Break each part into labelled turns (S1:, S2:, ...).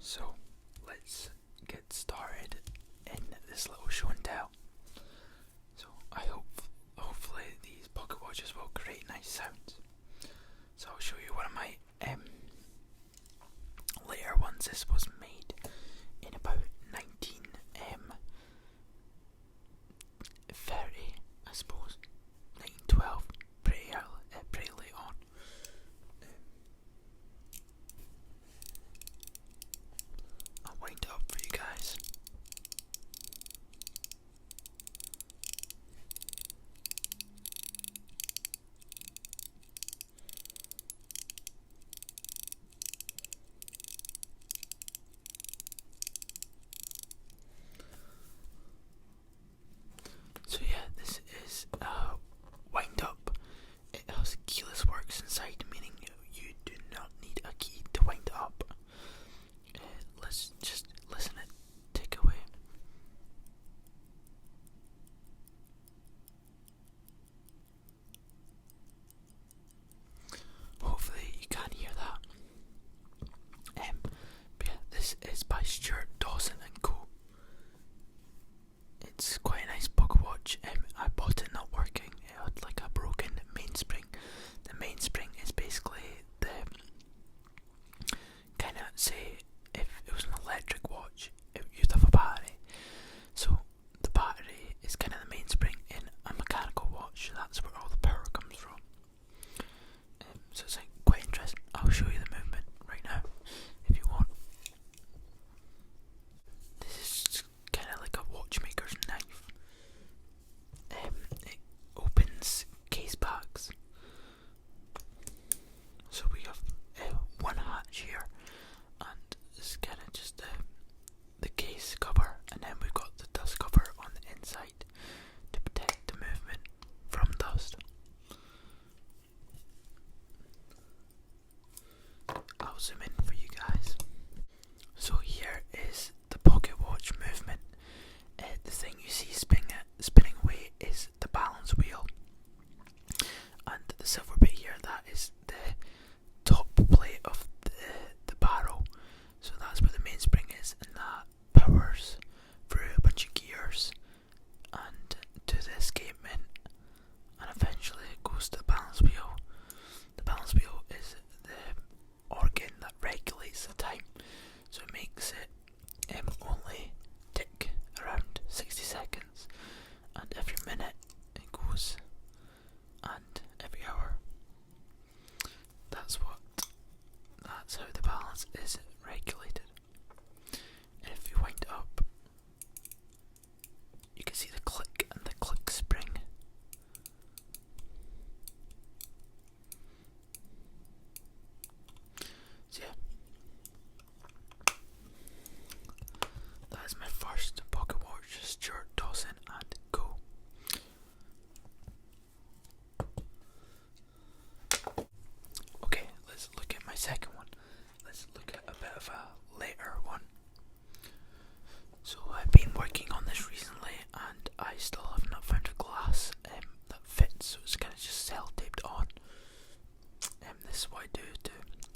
S1: So let's get started in this little show and tell. So hopefully these pocket watches will create nice sounds. So I'll show you one of my later ones. This was made in about 1930, I suppose, 1912, pretty late on. I'll wind it up for you guys. So yeah, this is wind up. It has keyless works inside, meaning you do not need a key to wind it up. Let's just listen and take away. Hopefully you can hear that. But yeah, this is by Stuart Dawson and Co. It's quite a nice pocket watch. I bought it not working. It had like a broken mainspring. The mainspring is basically the kind of, say if it was an electric watch, it used to have a battery. So the battery is kind of the mainspring in a mechanical watch. That's where all the power comes from. So it's like quite interesting. I'll show you the movement right now if you want. This is kind of like a watchmaker's knife. It opens case bags. So we have one hatch here, and it's kind of just the case cover, and then we've got the dust cover on the inside to protect the movement from dust. I'll zoom in for you guys. So here is the pocket watch movement. The thing you see spinning away is the balance wheel, and the silver bit here, that is the top plate of the barrel. So that's where the mainspring is, and that powers through a bunch of gears and to the escapement, and eventually it goes to the balance wheel. The balance wheel is the organ that regulates the time, so it makes it only tick around 60 seconds, and every minute it goes, and every hour. That's how the balance is regulated. And if you wind it up, you can see the click and the click spring. So yeah, that is my first pocket watch, Stuart Dawson and Co. Okay, let's look at my second one. Let's look at a bit of a later one. So I've been working on this recently, and I still have not found a glass that fits, so it's kind of just self-taped on. This is what I do to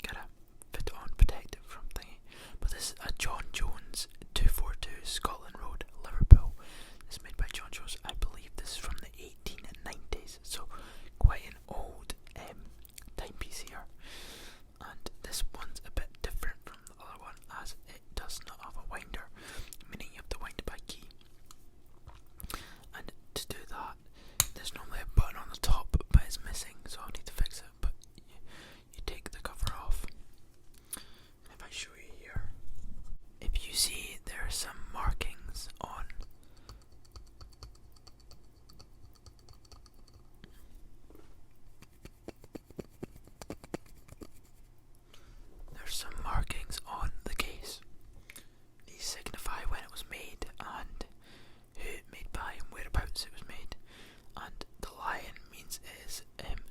S1: kind of fit it on, protect it from thingy. But this is a John Jones 242 Scotland Road, Liverpool. This is made by John Jones. I believe this is from the 1890s, so quite an old timepiece here. And this one's a bit different from the other one, as it does not have a winder, meaning you have to wind it by key. And to do that, there's normally a button on the top, but it's missing, so I'll need to fix it. But you take the cover off. And if I show you here, if you see there are some markings on the case. These signify when it was made and who it made by and whereabouts it was made. And the lion means it is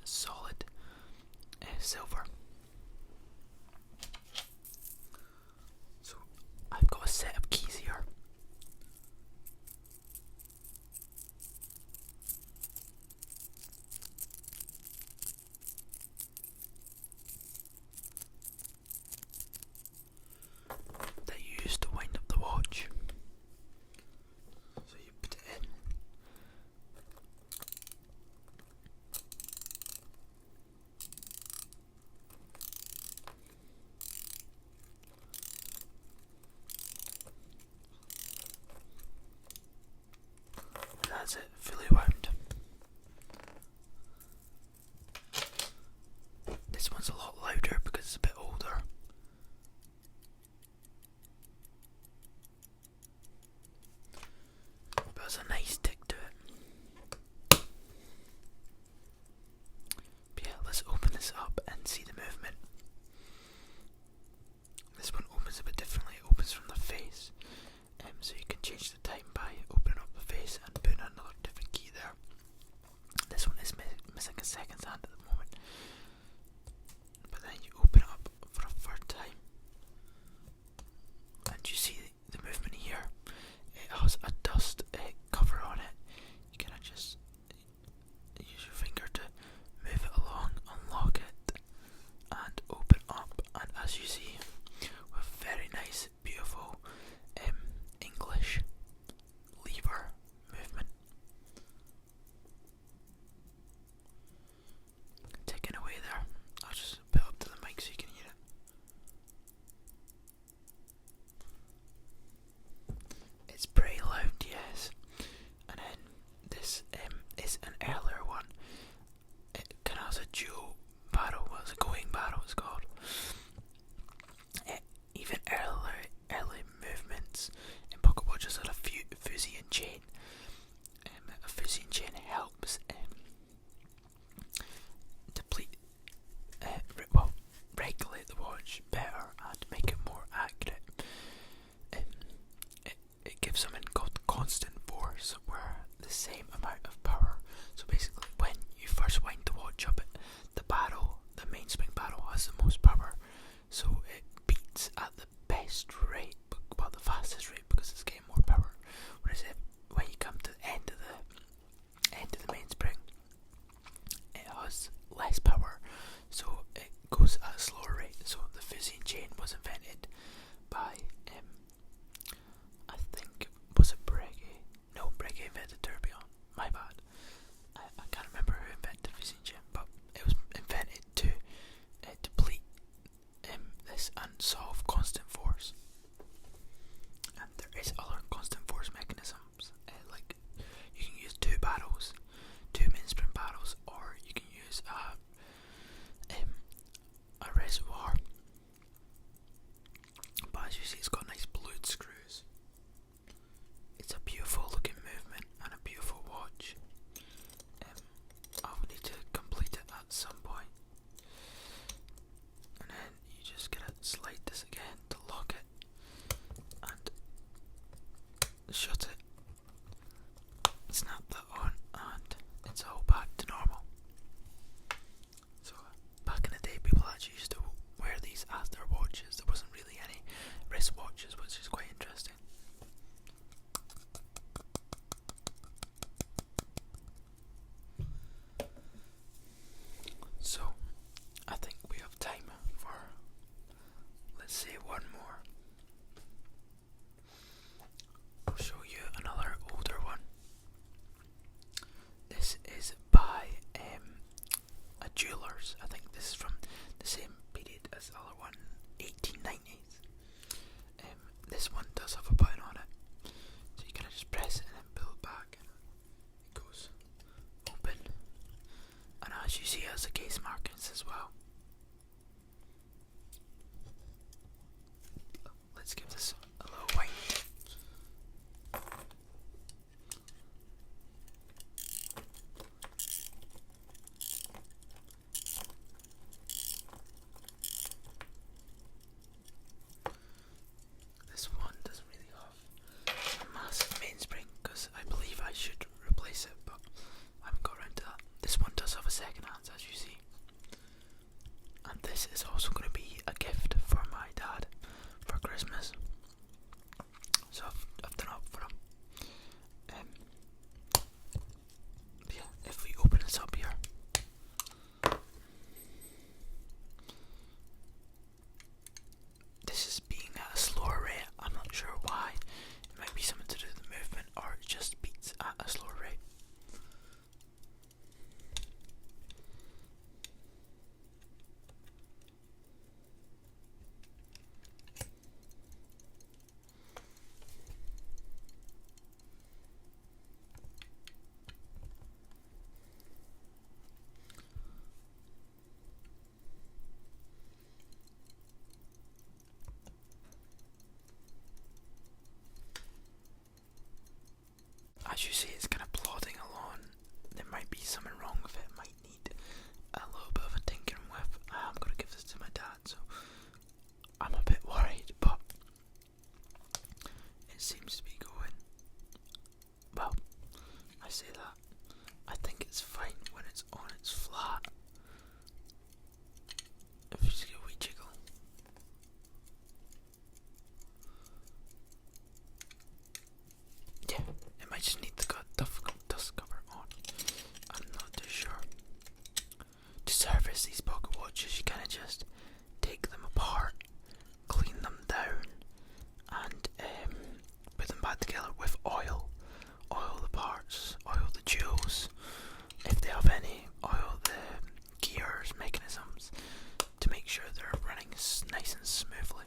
S1: solid silver. So I've got a set of keys here. That let's say one more. I'll show you another older one. This is by a jeweller's. I think this is from the same period as the other one, 1890s. This one does have a button on it, so you kind of just press it and then pull it back, and it goes open. And as you see, it has the case markings as well. Let's give this a little wind. This one doesn't really have a massive mainspring because I believe I should replace it, but I haven't got around to that. This one does have a second hand, as you see. And this is also going to be a gift for my dad for Christmas. So I've done up for him. Yeah, if we open this up here, this is being at a slower rate. I'm not sure why. It might be something to do with the movement, or it just beats at a slower rate. As you see, it's kind of plodding along. There might be something wrong with it. It might need a little bit of a tinkering with. I am going to give this to my dad, so I'm a bit worried, but it seems to be going well. I say that. I think it's fine when it's on its flat. If you just get a wee jiggle. Yeah, it might just need the dust cover on. I'm not too sure. To service these pocket watches, you kind of just take them apart, clean them down, and put them back together with oil. Oil the parts, oil the jewels, if they have any, oil the gears, mechanisms, to make sure they're running nice and smoothly.